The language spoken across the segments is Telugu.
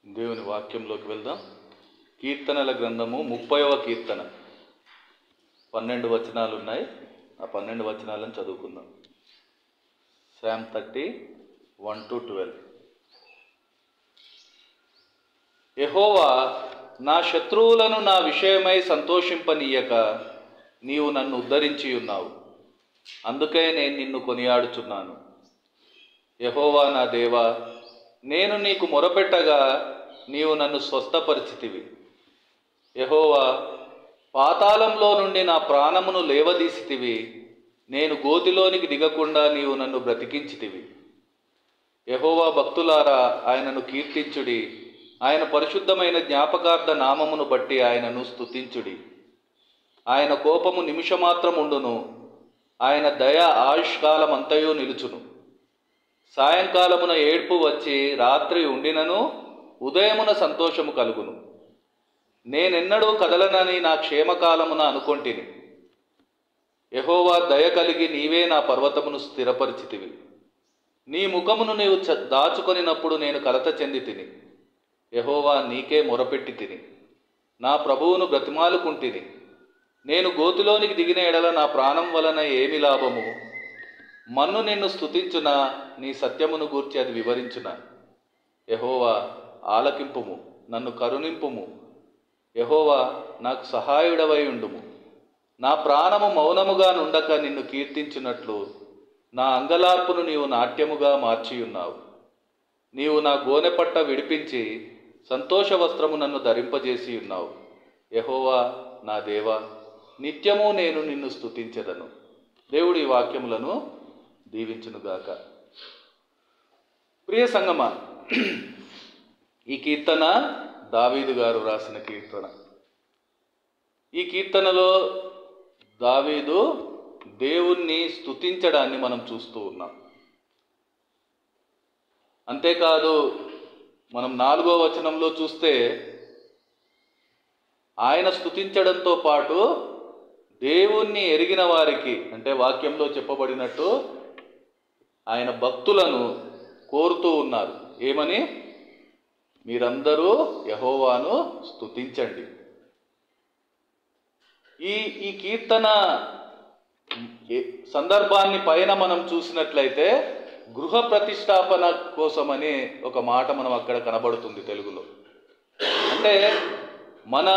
దేవుని వాక్యంలోకి వెళ్దాం. కీర్తనల గ్రంథము 30వ కీర్తన 12 వచనాలు ఉన్నాయి. ఆ 12 వచనాలను చదువుకుందాం. Psalm 30, 1-12. యెహోవా, నా శత్రువులను నా విషయమై సంతోషింపనీయక నీవు నన్ను ఉద్ధరించి ఉన్నావు. అందుకే నేను నిన్ను కొనియాడుచున్నాను. యెహోవా నా దేవా, నేను నీకు మొరపెట్టగా నీవు నన్ను స్వస్థపరిచితివి. యెహోవా, పాతాళంలో నుండి నా ప్రాణమును లేవదీసితివి. నేను గోతిలోనికి దిగకుండా నీవు నన్ను బ్రతికించితివి. యెహోవా భక్తులారా, ఆయనను కీర్తించుడి. ఆయన పరిశుద్ధమైన జ్ఞాపకార్థ నామమును బట్టి ఆయనను స్తుతించుడి. ఆయన కోపము నిమిషమాత్రం ఉండును, ఆయన దయ ఆయుష్కాలమంతయు నిలుచును. సాయంకాలమున ఏడ్పు వచ్చి రాత్రి ఉండినను ఉదయమున సంతోషము కలుగును. నేనెన్నడూ కదలనని నా క్షేమకాలమున అనుకొంటిని. యెహోవా, దయ కలిగి నీవే నా పర్వతమును స్థిరపరిచితివి. నీ ముఖమును నీవు దాచుకొనినప్పుడు నేను కలత చెంది తిని. యెహోవా, నీకే మొరపెట్టి తిని. నా ప్రభువును బ్రతిమాలుకుంటిని. నేను గోతిలోనికి దిగిన ఎడల నా ప్రాణం వలన ఏమి లాభము? మన్ను నిన్ను స్తుతించునా? నీ సత్యమును గూర్చి అది వివరించునా? యెహోవా, ఆలకింపుము, నన్ను కరుణింపుము. యెహోవా, నాకు సహాయుడవై ఉండుము. నా ప్రాణము మౌనముగా నుండక నిన్ను కీర్తించున్నట్లు నా అంగలార్పును నీవు నాట్యముగా మార్చియున్నావు. నీవు నా గోనెపట్ట విడిపించి సంతోష వస్త్రము నన్ను ధరింపజేసి ఉన్నావు. యెహోవా నా దేవా, నిత్యము నేను నిన్ను స్తుతించెదను. దేవుడు ఈ వాక్యములను దీవించునుగాక. ప్రియ సంగమా, ఈ కీర్తన దావీదు గారు రాసిన కీర్తన. ఈ కీర్తనలో దావీదు దేవుణ్ణి స్తుతించడాన్ని మనం చూస్తూ ఉన్నాం. అంతేకాదు, మనం 4వ వచనంలో చూస్తే ఆయన స్తుతించడంతో పాటు దేవుణ్ణి ఎరిగిన వారికి, అంటే వాక్యంలో చెప్పబడినట్టు ఆయన భక్తులను కోరుతూ ఉన్నారు. ఏమని? మీరందరూ యెహోవాను స్తుతించండి. ఈ కీర్తన సందర్భాన్ని పైన మనం చూసినట్లయితే గృహ ప్రతిష్టాపన కోసమని ఒక మాట మనం అక్కడ కనబడుతుంది తెలుగులో. అంటే మన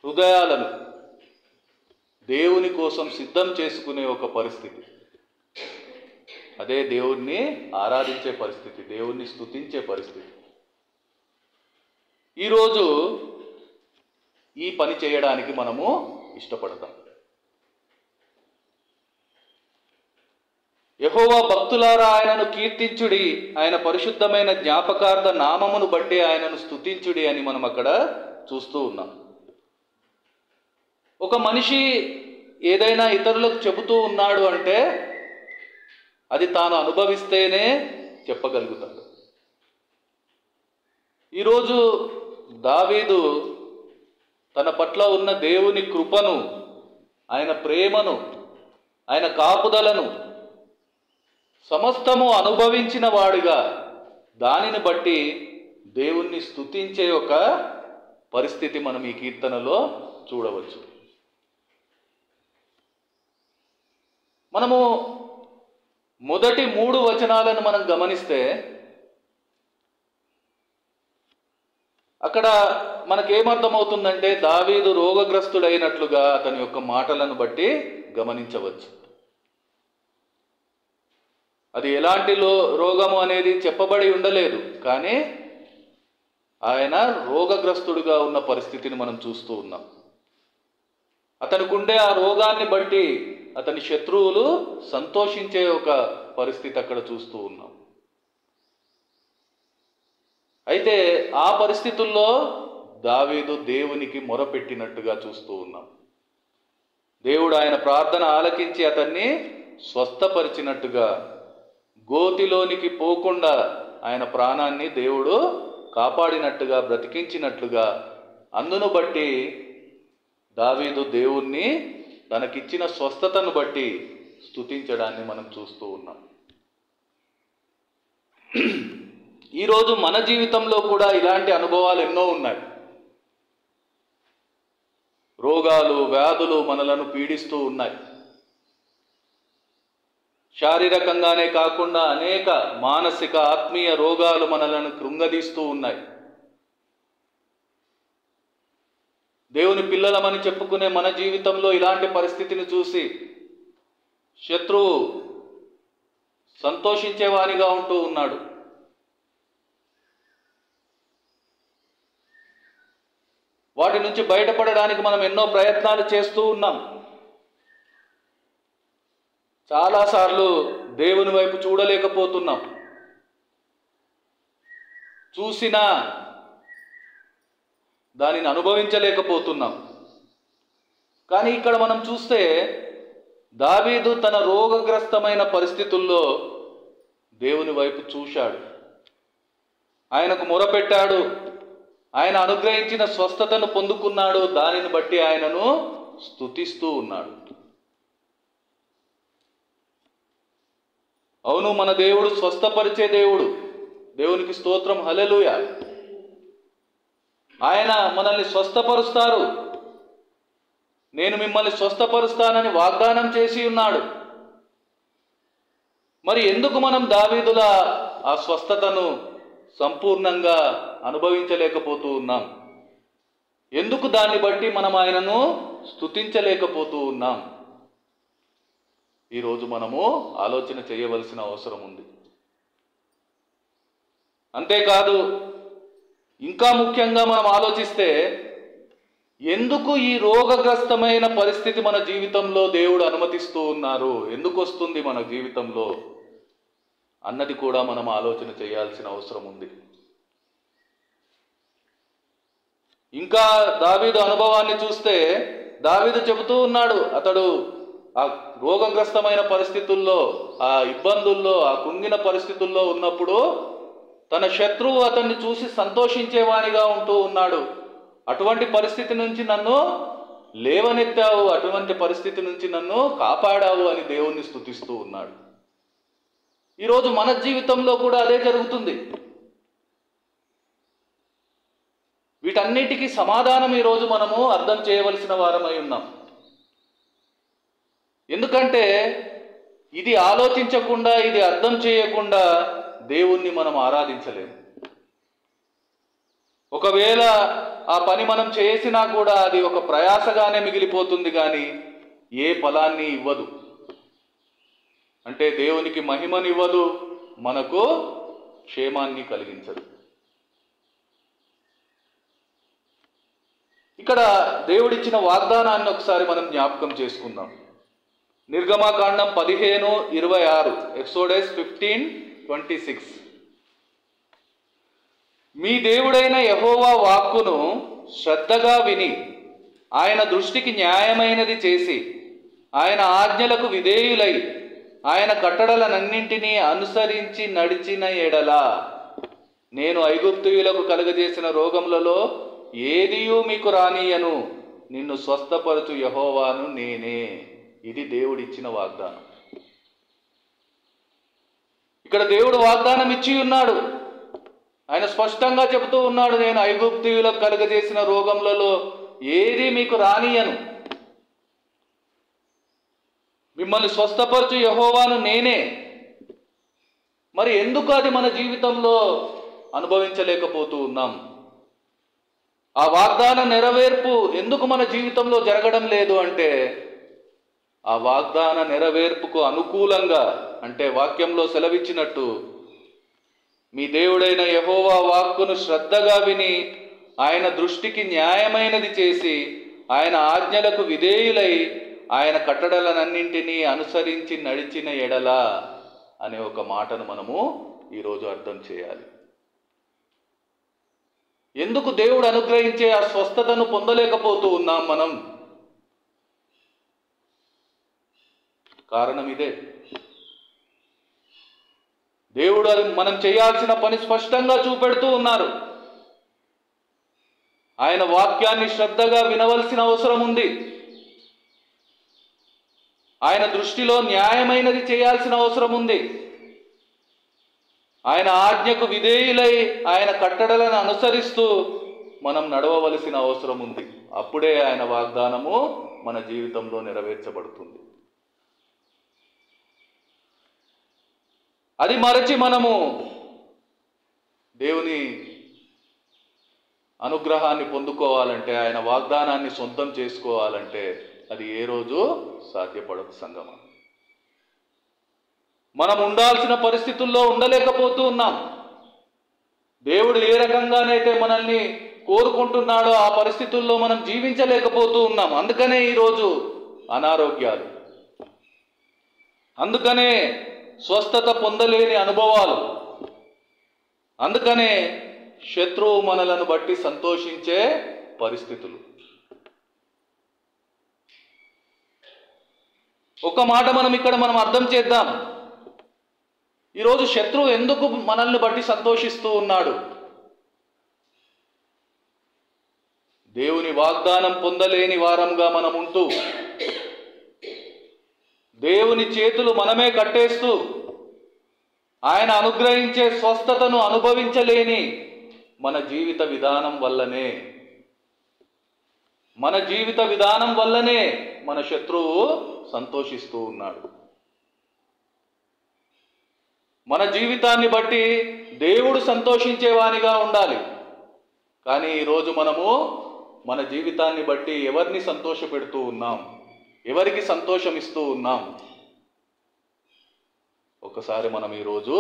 హృదయాలను దేవుని కోసం సిద్ధం చేసుకునే ఒక పరిస్థితి. అదే దేవుణ్ణి ఆరాధించే పరిస్థితి, దేవుణ్ణి స్తుతించే పరిస్థితి. ఈరోజు ఈ పని చేయడానికి మనము ఇష్టపడతాం. యెహోవా భక్తులారా, ఆయనను కీర్తించుడి. ఆయన పరిశుద్ధమైన జ్ఞాపకార్థ నామమును బట్టి ఆయనను స్తుతించుడి అని మనం అక్కడ చూస్తూ ఉన్నాం. ఒక మనిషి ఏదైనా ఇతరులకు చెబుతూ ఉన్నాడు అంటే అది తాను అనుభవిస్తేనే చెప్పగలుగుతాడు. ఈరోజు దావీదు తన పట్ల ఉన్న దేవుని కృపను, ఆయన ప్రేమను, ఆయన కాపుదలను సమస్తము అనుభవించిన వాడిగా దానిని బట్టి దేవుణ్ణి స్తుతించే ఒక పరిస్థితి మనం ఈ కీర్తనలో చూడవచ్చు. మనము మొదటి 3 వచనాలను మనం గమనిస్తే అక్కడ మనకేమర్థమవుతుందంటే దావీదు రోగగ్రస్తుడైనట్లుగా అతని యొక్క మాటలను బట్టి గమనించవచ్చు. అది ఎలాంటి రోగము అనేది చెప్పబడి ఉండలేదు, కానీ ఆయన రోగగ్రస్తుడుగా ఉన్న పరిస్థితిని మనం చూస్తూ ఉన్నాం. అతనికుండే ఆ రోగాన్ని బట్టి అతని శత్రువులు సంతోషించే ఒక పరిస్థితి అక్కడ చూస్తూ ఉన్నాం. అయితే ఆ పరిస్థితుల్లో దావీదు దేవునికి మొరపెట్టినట్టుగా చూస్తూ ఉన్నాం. దేవుడు ఆయన ప్రార్థన ఆలకించి అతన్ని స్వస్థపరిచినట్టుగా, గోతిలోనికి పోకుండా ఆయన ప్రాణాన్ని దేవుడు కాపాడినట్టుగా, బ్రతికించినట్లుగా, అందును బట్టి దావీదు దేవుణ్ణి తనకిచ్చిన స్వస్థతను బట్టి స్తుతించడాన్ని మనం చూస్తూ ఉన్నాం. ఈరోజు మన జీవితంలో కూడా ఇలాంటి అనుభవాలు ఎన్నో ఉన్నాయి. రోగాలు, వ్యాధులు మనలను పీడిస్తూ ఉన్నాయి. శారీరకంగానే కాకుండా అనేక మానసిక, ఆత్మీయ రోగాలు మనలను కృంగదీస్తూ ఉన్నాయి. దేవుని పిల్లలమని చెప్పుకునే మన జీవితంలో ఇలాంటి పరిస్థితిని చూసి శత్రువు సంతోషించేవానిగా ఉంటూ ఉన్నాడు. వాటి నుంచి బయటపడడానికి మనం ఎన్నో ప్రయత్నాలు చేస్తూ ఉన్నాం. చాలాసార్లు దేవుని వైపు చూడలేకపోతున్నాం. చూసినా దానిని అనుభవించలేకపోతున్నాం. కానీ ఇక్కడ మనం చూస్తే దావీదు తన రోగగ్రస్తమైన పరిస్థితుల్లో దేవుని వైపు చూశాడు. ఆయనకు మొరపెట్టాడు. ఆయన అనుగ్రహించిన స్వస్థతను పొందుకున్నాడు. దానిని బట్టి ఆయనను స్తుతిస్తూ ఉన్నాడు. అవును, మన దేవుడు స్వస్థపరిచే దేవుడు. దేవునికి స్తోత్రం, హల్లెలూయా. ఆయన మనల్ని స్వస్థపరుస్తారు. నేను మిమ్మల్ని స్వస్థపరుస్తానని వాగ్దానం చేసి ఉన్నాడు. మరి ఎందుకు మనం దావీదుల ఆ స్వస్థతను సంపూర్ణంగా అనుభవించలేకపోతూ ఉన్నాం? ఎందుకు దాన్ని బట్టి మనం ఆయనను స్తుతించలేకపోతూ ఉన్నాం? ఈరోజు మనము ఆలోచన చేయవలసిన అవసరం ఉంది. అంతేకాదు, ఇంకా ముఖ్యంగా మనం ఆలోచిస్తే ఎందుకు ఈ రోగగ్రస్తమైన పరిస్థితి మన జీవితంలో దేవుడు అనుమతిస్తూ ఉన్నారు, ఎందుకు వస్తుంది మన జీవితంలో అన్నది కూడా మనం ఆలోచన చేయాల్సిన అవసరం ఉంది. ఇంకా దావీదు అనుభవాన్ని చూస్తే దావీదు చెబుతూ ఉన్నాడు, అతడు ఆ రోగగ్రస్తమైన పరిస్థితుల్లో, ఆ ఇబ్బందుల్లో, ఆ కుంగిన పరిస్థితుల్లో ఉన్నప్పుడు తన శత్రువు అతన్ని చూసి సంతోషించేవానిగా ఉంటూ ఉన్నాడు. అటువంటి పరిస్థితి నుంచి నన్ను లేవనెత్తావు, అటువంటి పరిస్థితి నుంచి నన్ను కాపాడావు అని దేవుణ్ణి స్తుతిస్తూ ఉన్నాడు. ఈరోజు మన జీవితంలో కూడా అదే జరుగుతుంది. వీటన్నిటికీ సమాధానం ఈరోజు మనము అర్థం చేయవలసిన వారమై ఉన్నాం. ఎందుకంటే ఇది ఆలోచించకుండా, ఇది అర్థం చేయకుండా దేవుణ్ణి మనం ఆరాధించలేము. ఒకవేళ ఆ పని మనం చేసినా కూడా అది ఒక ప్రయాసగానే మిగిలిపోతుంది, కానీ ఏ ఫలాన్ని ఇవ్వదు. అంటే దేవునికి మహిమనివ్వదు, మనకు క్షేమాన్ని కలిగించదు. ఇక్కడ దేవుడిచ్చిన వాగ్దానాన్ని ఒకసారి మనం జ్ఞాపకం చేసుకుందాం. నిర్గమకాండం 15:26, ఎక్సోడస్ 15:26. మీ దేవుడైన యెహోవా వాక్కును శ్రద్ధగా విని ఆయన దృష్టికి న్యాయమైనది చేసి ఆయన ఆజ్ఞలకు విధేయులై ఆయన కట్టడలనన్నింటినీ అనుసరించి నడిచిన ఎడల నేను ఐగుప్తీయులకు కలుగజేసిన రోగములలో ఏదియూ మీకు రానియను, నిన్ను స్వస్థపరచు యెహోవాను నేనే. ఇది దేవుడిచ్చిన వాగ్దానం. ఇక్కడ దేవుడు వాగ్దానం ఇచ్చి ఉన్నాడు. ఆయన స్పష్టంగా చెబుతూ ఉన్నాడు, నేను ఐగుప్తీయులకు కలుగజేసిన రోగములలో ఏది మీకు రానియను, మిమ్మల్ని స్వస్థపరచు యెహోవాను నేనే. మరి ఎందుకు అది మన జీవితంలో అనుభవించలేకపోతూ ఉన్నాం? ఆ వాగ్దాన నెరవేర్పు ఎందుకు మన జీవితంలో జరగడం లేదు అంటే, ఆ వాగ్దాన నెరవేర్పుకు అనుకూలంగా, అంటే వాక్యంలో సెలవిచ్చినట్టు మీ దేవుడైన యెహోవా వాక్కును శ్రద్ధగా విని ఆయన దృష్టికి న్యాయమైనది చేసి ఆయన ఆజ్ఞలకు విధేయులై ఆయన కట్టడలనన్నింటినీ అనుసరించి నడిచిన ఎడల అనే ఒక మాటను మనము ఈరోజు అర్థం చేయాలి. ఎందుకు దేవుడు అనుగ్రహించే ఆ స్వస్థతను పొందలేకపోతూ ఉన్నాం మనం? కారణం ఇదే. దేవుడు మనం చేయాల్సిన పని స్పష్టంగా చూపెడుతూ ఉన్నారు. ఆయన వాక్యాన్ని శ్రద్ధగా వినవలసిన అవసరం ఉంది. ఆయన దృష్టిలో న్యాయమైనది చేయాల్సిన అవసరం ఉంది. ఆయన ఆజ్ఞకు విధేయులై ఆయన కట్టడలను అనుసరిస్తూ మనం నడవవలసిన అవసరం ఉంది. అప్పుడే ఆయన వాగ్దానము మన జీవితంలో నెరవేర్చబడుతుంది. అది మరచి మనము దేవుని అనుగ్రహాన్ని పొందుకోవాలంటే, ఆయన వాగ్దానాన్ని సొంతం చేసుకోవాలంటే అది ఏ రోజు సాధ్యపడదు సంగమా. మనం ఉండాల్సిన పరిస్థితుల్లో ఉండలేకపోతూ ఉన్నాం. దేవుడు ఏ రకంగానైతే మనల్ని కోరుకుంటున్నాడో ఆ పరిస్థితుల్లో మనం జీవించలేకపోతూ ఉన్నాం. అందుకనే ఈరోజు అనారోగ్యాలు, అందుకనే స్వస్థత పొందలేని అనుభవాలు, అందుకనే శత్రువు మనలను బట్టి సంతోషించే పరిస్థితులు. ఒక మాట మనం అర్థం చేద్దాం. ఈరోజు శత్రువు ఎందుకు మనల్ని బట్టి సంతోషిస్తూ ఉన్నాడు? దేవుని వాగ్దానం పొందలేని వారంగా మనం ఉంటూ, దేవుని చేతులు మనమే కట్టేస్తూ, ఆయన అనుగ్రహించే స్వస్థతను అనుభవించలేని మన జీవిత విధానం వల్లనే మన శత్రువు సంతోషిస్తూ ఉన్నాడు. మన జీవితాన్ని బట్టి దేవుడు సంతోషించేవానిగా ఉండాలి. కానీ ఈరోజు మనము మన జీవితాన్ని బట్టి ఎవరిని సంతోషపెడుతూ ఉన్నాం? ఎవరికి సంతోషం ఇస్తూ ఉన్నాం? ఒకసారి మనం ఈరోజు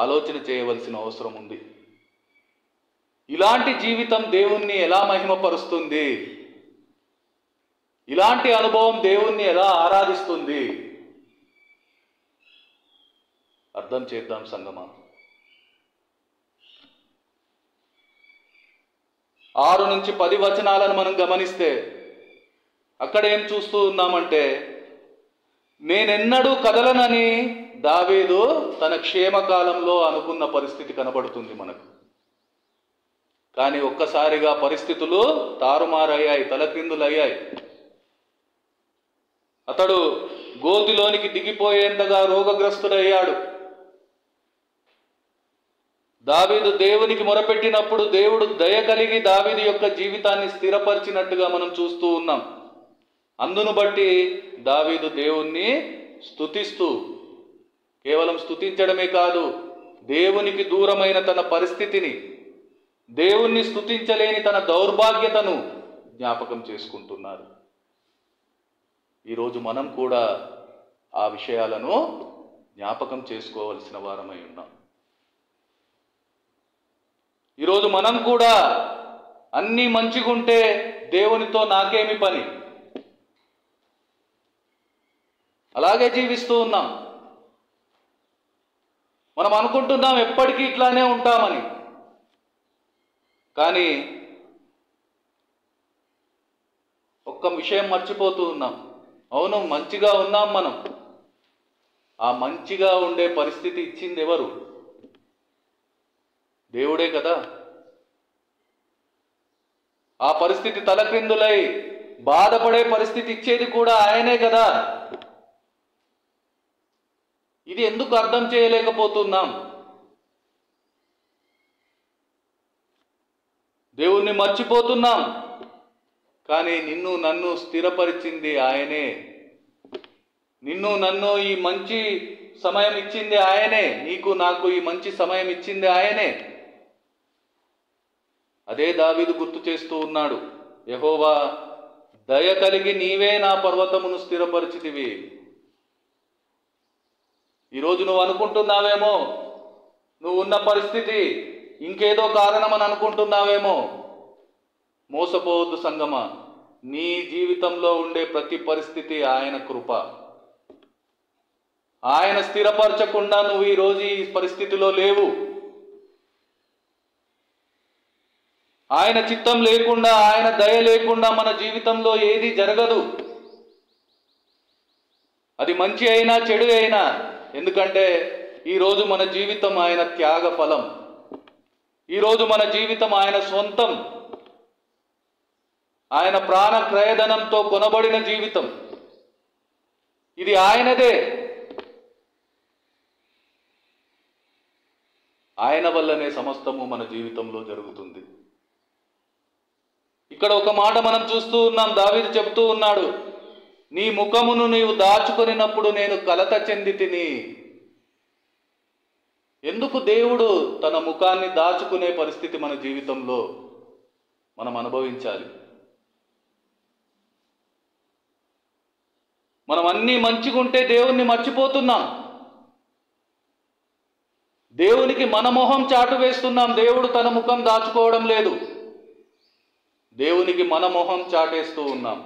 ఆలోచన చేయవలసిన అవసరం ఉంది. ఇలాంటి జీవితం దేవుణ్ణి ఎలా మహిమపరుస్తుంది? ఇలాంటి అనుభవం దేవుణ్ణి ఎలా ఆరాధిస్తుంది? అర్థం చేద్దాం సంగమా. 6 నుంచి 10 వచనాలను మనం గమనిస్తే అక్కడ ఏం చూస్తూ ఉన్నామంటే, నేనెన్నడూ కదలనని దావీదు తన క్షేమకాలంలో అనుకున్న పరిస్థితి కనబడుతుంది మనకు. కానీ ఒక్కసారిగా పరిస్థితులు తారుమారయ్యాయి, తలక్రిందులయ్యాయి. అతడు గోతిలోనికి దిగిపోయేంతగా రోగగ్రస్తుడయ్యాడు. దావీదు దేవునికి మొరపెట్టినప్పుడు దేవుడు దయ కలిగి దావీదు యొక్క జీవితాన్ని స్థిరపరిచినట్టుగా మనం చూస్తూ ఉన్నాం. అందును బట్టి దావీదు దేవుణ్ణి స్తుతిస్తూ, కేవలం స్తుతించడమే కాదు, దేవునికి దూరమైన తన పరిస్థితిని, దేవుణ్ణి స్తుతించలేని తన దౌర్భాగ్యతను జ్ఞాపకం చేసుకుంటున్నారు. ఈరోజు మనం కూడా ఆ విషయాలను జ్ఞాపకం చేసుకోవలసిన వారమై ఉన్నాం. ఈరోజు మనం కూడా అన్నీ మంచిగుంటే దేవునితో నాకేమి పని, అలాగే జీవిస్తూ ఉన్నాం. మనం అనుకుంటున్నాం ఎప్పటికీ ఇట్లానే ఉంటామని. కానీ ఒక్క విషయం మర్చిపోతూ ఉన్నాం. అవును, మంచిగా ఉన్నాం మనం. ఆ మంచిగా ఉండే పరిస్థితి ఇచ్చింది ఎవరు? దేవుడే కదా. ఆ పరిస్థితి తలక్రిందులై బాధపడే పరిస్థితి ఇచ్చేది కూడా ఆయనే కదా. ఇది ఎందుకు అర్థం చేయలేకపోతున్నాం? దేవుణ్ణి మర్చిపోతున్నాం. కానీ నిన్ను నన్ను స్థిరపరిచింది ఆయనే. నిన్ను నన్ను ఈ మంచి సమయం ఇచ్చింది ఆయనే. నీకు నాకు ఈ మంచి సమయం ఇచ్చింది ఆయనే. అదే దావీదు గుర్తు చేస్తూ ఉన్నాడు. యెహోవా దయ కలిగి నీవే నా పర్వతమును స్థిరపరిచితివి. ఈరోజు నువ్వు అనుకుంటున్నావేమో, నువ్వు ఉన్న పరిస్థితి ఇంకేదో కారణం అని అనుకుంటున్నావేమో. మోసపోవద్దు సంగమా. నీ జీవితంలో ఉండే ప్రతి పరిస్థితి ఆయన కృప. ఆయన స్థిరపరచకుండా నువ్వు ఈరోజు ఈ పరిస్థితిలో లేవు. ఆయన చిత్తం లేకుండా, ఆయన దయ లేకుండా మన జీవితంలో ఏది జరగదు. అది మంచి అయినా చెడు అయినా. ఎందుకంటే ఈరోజు మన జీవితం ఆయన త్యాగ ఫలం. ఈరోజు మన జీవితం ఆయన సొంతం. ఆయన ప్రాణ క్రయధనంతో కొనబడిన జీవితం. ఇది ఆయనదే. ఆయన వల్లనే సమస్తము మన జీవితంలో జరుగుతుంది. ఇక్కడ ఒక మాట మనం చూస్తూ ఉన్నాం. దావీదు చెబుతూ ఉన్నాడు, నీ ముఖమును నీవు దాచుకొనినప్పుడు నేను కలత చెంది తిని. ఎందుకు దేవుడు తన ముఖాన్ని దాచుకునే పరిస్థితి మన జీవితంలో మనం అనుభవించాలి? మనం అన్నీ మంచిగుంటే దేవుణ్ణి మర్చిపోతున్నాం. దేవునికి మన మొహం చాటు వేస్తున్నాం. దేవుడు తన ముఖం దాచుకోవడం లేదు. దేవునికి మన మొహం చాటేస్తూ ఉన్నాం.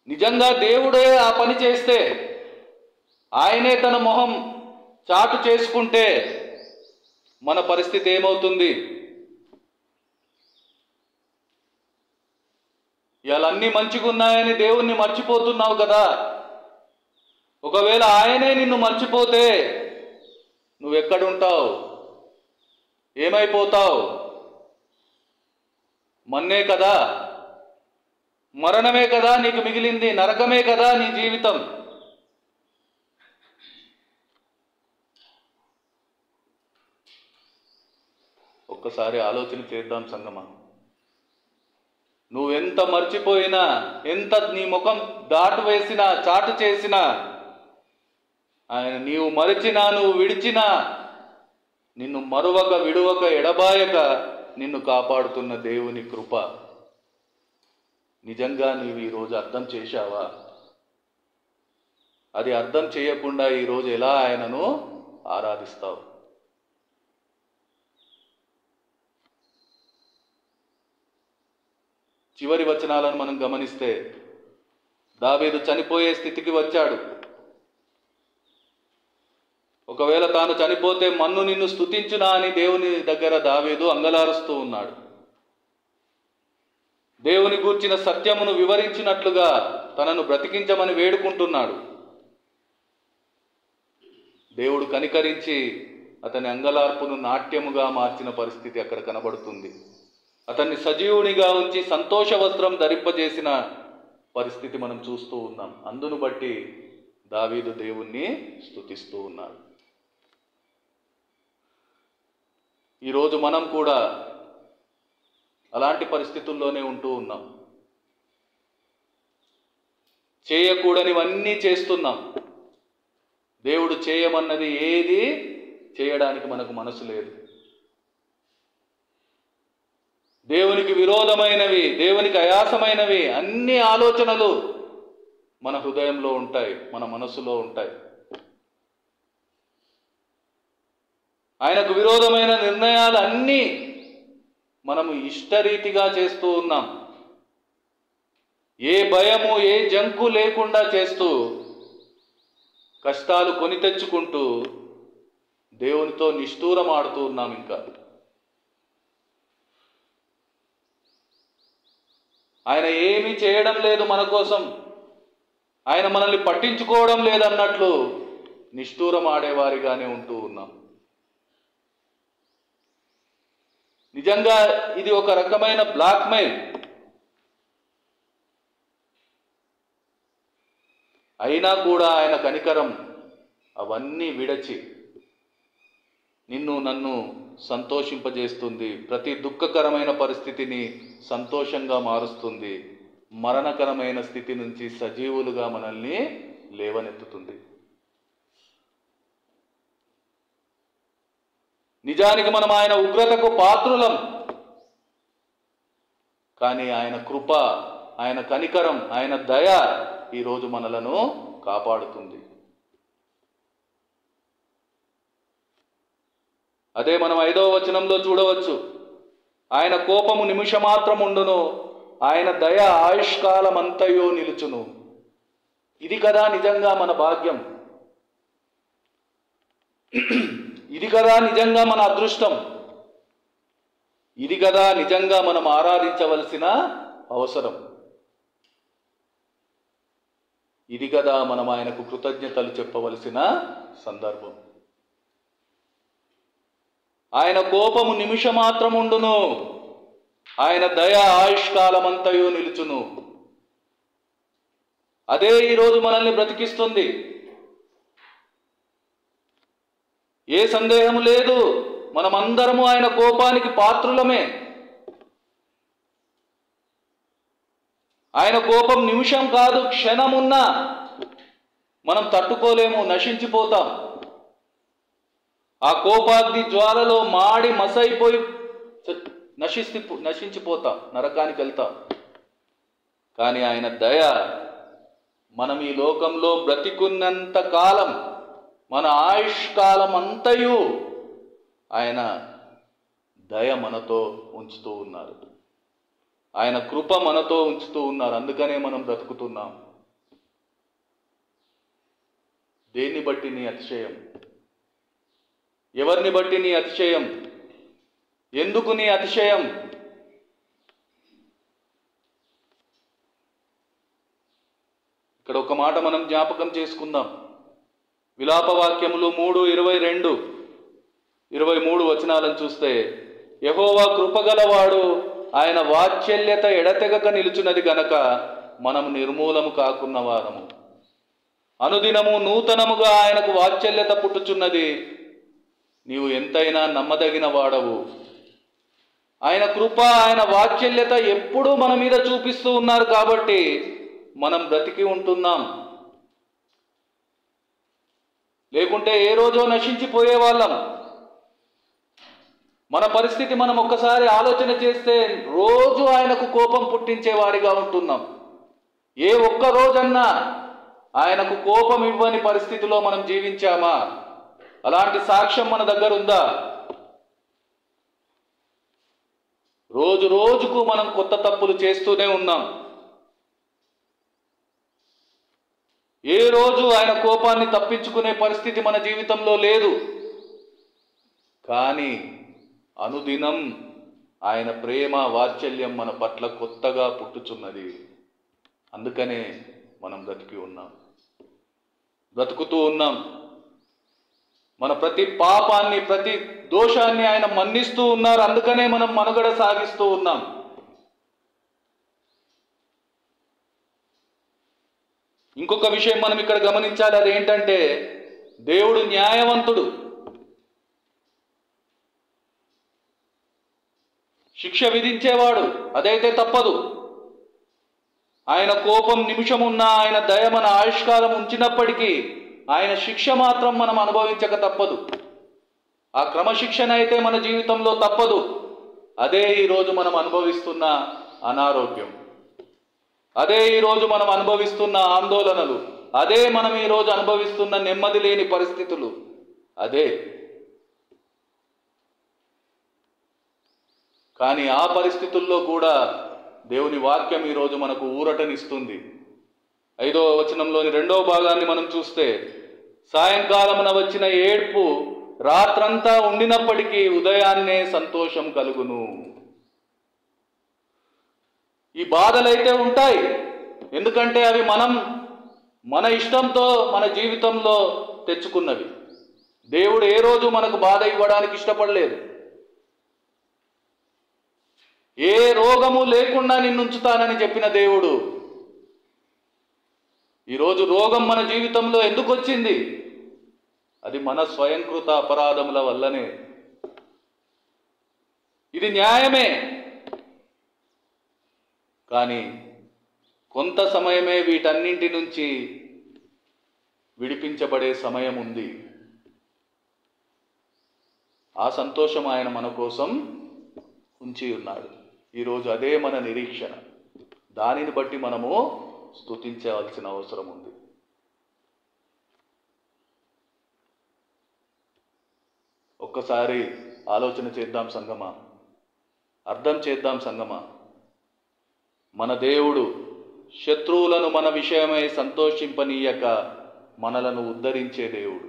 నిజంగా దేవుడే ఆ పని చేస్తే, ఆయనే తన మొహం చాటు చేసుకుంటే మన పరిస్థితి ఏమవుతుంది? ఇవాళ అన్నీ మంచిగా ఉన్నాయని దేవుణ్ణి మర్చిపోతున్నావు కదా. ఒకవేళ ఆయనే నిన్ను మర్చిపోతే నువ్వెక్కడుంటావు? ఏమైపోతావు? మన్నే కదా, మరణమే కదా నీకు మిగిలింది, నరకమే కదా నీ జీవితం. ఒక్కసారి ఆలోచన చేద్దాం సంగమా. నువ్వెంత మర్చిపోయినా, ఎంత నీ ముఖం దాటు వేసినా, చాటు చేసినా, ఆయన నీవు మరిచినా, నువ్వు విడిచినా, నిన్ను మరువక విడువక ఎడబాయక నిన్ను కాపాడుతున్న దేవుని కృప నిజంగా నీవు ఈరోజు అర్థం చేశావా? అది అర్థం చేయకుండా ఈరోజు ఎలా ఆయనను ఆరాధిస్తావు? చివరి వచనాలను మనం గమనిస్తే, దావీదు చనిపోయే స్థితికి వచ్చాడు. ఒకవేళ తాను చనిపోతే మన్ను నిన్ను స్తుతించునా అని దేవుని దగ్గర దావీదు అంగలారుస్తూ ఉన్నాడు. దేవుని గూర్చిన సత్యమును వివరించినట్లుగా తనను బ్రతికించమని వేడుకుంటున్నాడు. దేవుడు కనికరించి అతని అంగలార్పును నాట్యముగా మార్చిన పరిస్థితి అక్కడ కనబడుతుంది. అతన్ని సజీవునిగా ఉంచి సంతోష వస్త్రం ధరింపజేసిన పరిస్థితి మనం చూస్తూ ఉన్నాం. అందును బట్టి దావీదు దేవుణ్ణి స్తుతిస్తూ ఉన్నాడు. ఈరోజు మనం కూడా అలాంటి పరిస్థితుల్లోనే ఉంటూ ఉన్నాం. చేయకూడనివన్నీ చేస్తున్నాం. దేవుడు చేయమన్నది ఏది చేయడానికి మనకు మనసు లేదు. దేవునికి విరోధమైనవి, దేవునికి అయాసమైనవి అన్ని ఆలోచనలు మన హృదయంలో ఉంటాయి, మన మనసులో ఉంటాయి. ఆయనకు విరోధమైన నిర్ణయాలు అన్నీ మనము ఇష్టరీతిగా చేస్తూ ఉన్నాం. ఏ భయము, ఏ జంకు లేకుండా చేస్తూ, కష్టాలు కొని తెచ్చుకుంటూ దేవునితో నిష్ఠూరం ఆడుతూ ఉన్నాం. ఇంకా ఆయన ఏమీ చేయడం లేదు మన కోసం, ఆయన మనల్ని పట్టించుకోవడం లేదన్నట్లు నిష్ఠూరం ఆడేవారిగానే ఉంటూ ఉన్నాం. నిజంగా ఇది ఒక రకమైన బ్లాక్మెయిల్. అయినా కూడా ఆయన కనికరం అవన్నీ విడచి నిన్ను నన్ను సంతోషింపజేస్తుంది. ప్రతి దుఃఖకరమైన పరిస్థితిని సంతోషంగా మారుస్తుంది. మరణకరమైన స్థితి నుంచి సజీవులుగా మనల్ని లేవనెత్తుతుంది. నిజానికి మనం ఆయన ఉగ్రతకు పాత్రులం, కానీ ఆయన కృప, ఆయన కనికరం, ఆయన దయ ఈరోజు మనలను కాపాడుతుంది. అదే మనం 5వ వచనంలో చూడవచ్చు. ఆయన కోపము నిమిషమాత్రం ఉండును, ఆయన దయ ఆయుష్కాలమంతయో నిలుచును. ఇది కదా నిజంగా మన భాగ్యం. ఇది కదా నిజంగా మన అదృష్టం. ఇది కదా నిజంగా మనం ఆరాధించవలసిన అవసరం. ఇది కదా మనం ఆయనకు కృతజ్ఞతలు చెప్పవలసిన సందర్భం. ఆయన కోపము నిమిషమాత్రముండును, ఆయన దయ ఆయుష్కాలమంతయు నిలుచును. అదే ఈరోజు మనల్ని బ్రతికిస్తుంది. ఏ సందేహము లేదు, మనమందరము ఆయన కోపానికి పాత్రులమే. ఆయన కోపం నిమిషం కాదు, క్షణమున్నా మనం తట్టుకోలేము, నశించిపోతాం. ఆ కోపాగ్ని జ్వాలలో మాడి మసైపోయి నశించిపోతాం, నరకానికి వెళ్తాం. కానీ ఆయన దయ, మనం ఈ లోకంలో బ్రతికున్నంత కాలం, మన ఆయుష్కాలం అంతయు ఆయన దయ మనతో ఉంచుతూ ఉన్నారు. ఆయన కృప మనతో ఉంచుతూ ఉన్నారు. అందుకనే మనం బ్రతుకుతున్నాం. దేన్ని బట్టి నీ అతిశయం? ఎవరిని బట్టి నీ అతిశయం? ఎందుకు నీ అతిశయం? ఇక్కడ ఒక మాట మనం జ్ఞాపకం చేసుకుందాం. విలాపవాక్యములు 3:22, 23 వచనాలను చూస్తే, యెహోవా కృపగలవాడు, ఆయన వాత్సల్యత ఎడతెగక నిలుచున్నది గనక మనం నిర్మూలము కాకున్న వారము. అనుదినము నూతనముగా ఆయనకు వాత్సల్యత పుట్టుచున్నది. నీవు ఎంతైనా నమ్మదగిన వాడవు. ఆయన కృప, ఆయన వాత్సల్యత ఎప్పుడూ మన మీద చూపిస్తూ ఉన్నారు కాబట్టి మనం బ్రతికి ఉంటున్నాం. లేకుంటే ఏ రోజో నశించిపోయే వాళ్ళం. మన పరిస్థితి మనం ఒక్కసారి ఆలోచన చేస్తే రోజు ఆయనకు కోపం పుట్టించేవాడిగా ఉంటున్నాం. ఏ ఒక్క రోజన్నా ఆయనకు కోపం ఇవ్వని పరిస్థితిలో మనం జీవించామా? అలాంటి సాక్ష్యం మన దగ్గర ఉందా? రోజు రోజుకు మనం కొత్త తప్పులు చేస్తూనే ఉన్నాం. ఏ రోజు ఆయన కోపాన్ని తప్పించుకునే పరిస్థితి మన జీవితంలో లేదు. కానీ అనుదినం ఆయన ప్రేమ వాత్సల్యం మన పట్ల కొత్తగా పుట్టుచున్నది. అందుకనే మనం బ్రతుకుతూ ఉన్నాం. మన ప్రతి పాపాన్ని, ప్రతి దోషాన్ని ఆయన మన్నిస్తూ ఉన్నారు. అందుకనే మనం మనుగడ సాగిస్తూ ఉన్నాం. ఇంకొక విషయం మనం ఇక్కడ గమనించాలి. అదేంటంటే, దేవుడు న్యాయవంతుడు. శిక్ష విధించేవాడు. అదైతే తప్పదు. ఆయన కోపం నిమిషమున్నా, ఆయన దయ మన ఆయుష్కాలం ఉంచినప్పటికీ ఆయన శిక్ష మాత్రం మనం అనుభవించక తప్పదు. ఆ క్రమశిక్షణ అయితే మన జీవితంలో తప్పదు. అదే ఈరోజు మనం అనుభవిస్తున్న అనారోగ్యం, అదే ఈరోజు మనం అనుభవిస్తున్న ఆందోళనలు, అదే మనం ఈరోజు అనుభవిస్తున్న నెమ్మది లేని పరిస్థితులు. అదే. కానీ ఆ పరిస్థితుల్లో కూడా దేవుని వాక్యం ఈరోజు మనకు ఊరటనిస్తుంది. 5వ వచనంలోని 2వ భాగాన్ని మనం చూస్తే, సాయంకాలమున వచ్చిన ఏడ్పు రాత్రంతా ఉండినప్పటికీ ఉదయాన్నే సంతోషం కలుగును. ఈ బాధలైతే ఉంటాయి. ఎందుకంటే అవి మన ఇష్టంతో మన జీవితంలో తెచ్చుకున్నవి. దేవుడు ఏ రోజు మనకు బాధ ఇవ్వడానికి ఇష్టపడలేదు. ఏ రోగము లేకుండా నిన్ను ఉంచుతానని చెప్పిన దేవుడు ఈరోజు రోగం మన జీవితంలో ఎందుకు వచ్చింది? అది మన స్వయంకృత అపరాధముల వల్లనే. ఇది న్యాయమే. కానీ కొంత సమయమే వీటన్నింటి నుంచి విడిపించబడే సమయం ఉంది. ఆ సంతోషం ఆయన మన కోసం ఉంచి ఉన్నాడు. ఈరోజు అదే మన నిరీక్షణ. దానిని బట్టి మనము స్తుతించవలసిన అవసరం ఉంది. ఒక్కసారి ఆలోచన చేద్దాం సంగమా, అర్థం చేద్దాం సంగమా. మన దేవుడు శత్రువులను మన విషయమై సంతోషింపనీయక మనలను ఉద్ధరించే దేవుడు.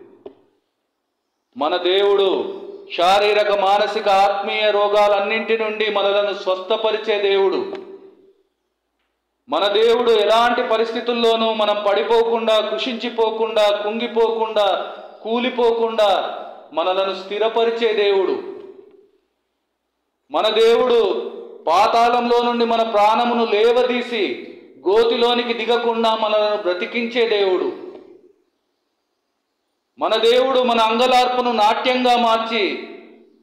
మన దేవుడు శారీరక, మానసిక, ఆత్మీయ రోగాలన్నింటి నుండి మనలను స్వస్థపరిచే దేవుడు. మన దేవుడు ఎలాంటి పరిస్థితుల్లోనూ మనం పడిపోకుండా, కృషించిపోకుండా, కుంగిపోకుండా, కూలిపోకుండా మనలను స్థిరపరిచే దేవుడు. మన దేవుడు పాతాళంలో నుండి మన ప్రాణమును లేవదీసి గోతిలోనికి దిగకుండా మనలను బ్రతికించే దేవుడు. మన దేవుడు మన అంగలార్పును నాట్యంగా మార్చి,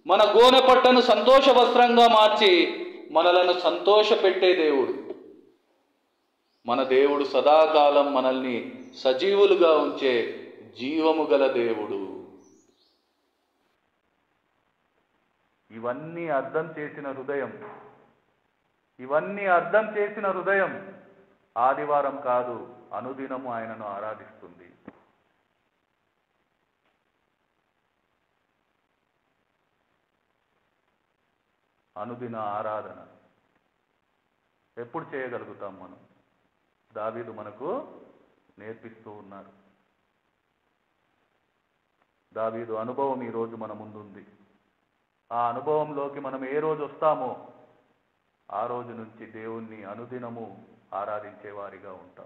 మన గోనె పట్టను సంతోష వస్త్రంగా మార్చి మనలను సంతోషపెట్టే దేవుడు. మన దేవుడు సదాకాలం మనల్ని సజీవులుగా ఉంచే జీవము గల దేవుడు. ఇవన్నీ అర్థం చేసిన హృదయం ఆదివారం కాదు, అనుదినము ఆయనను ఆరాధిస్తుంది. అనుదిన ఆరాధన ఎప్పుడు చేయగలుగుతాం మనం? దావీదు మనకు నేర్పిస్తూ ఉన్నారు. దావీదు అనుభవం ఈరోజు మన ముందుంది. ఆ అనుభవంలోకి మనం ఏ రోజు వస్తామో ఆ రోజు నుంచి దేవుణ్ణి అనుదినము ఆరాధించే వారిగా ఉంటాం.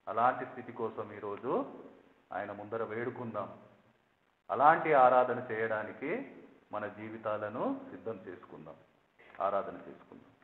అలాంటి స్థితి కోసం ఈరోజు ఆయన ముందర వేడుకుందాం. అలాంటి ఆరాధన చేయడానికి మన జీవితాలను సిద్ధం చేసుకుందాం. ఆరాధన చేసుకుందాం.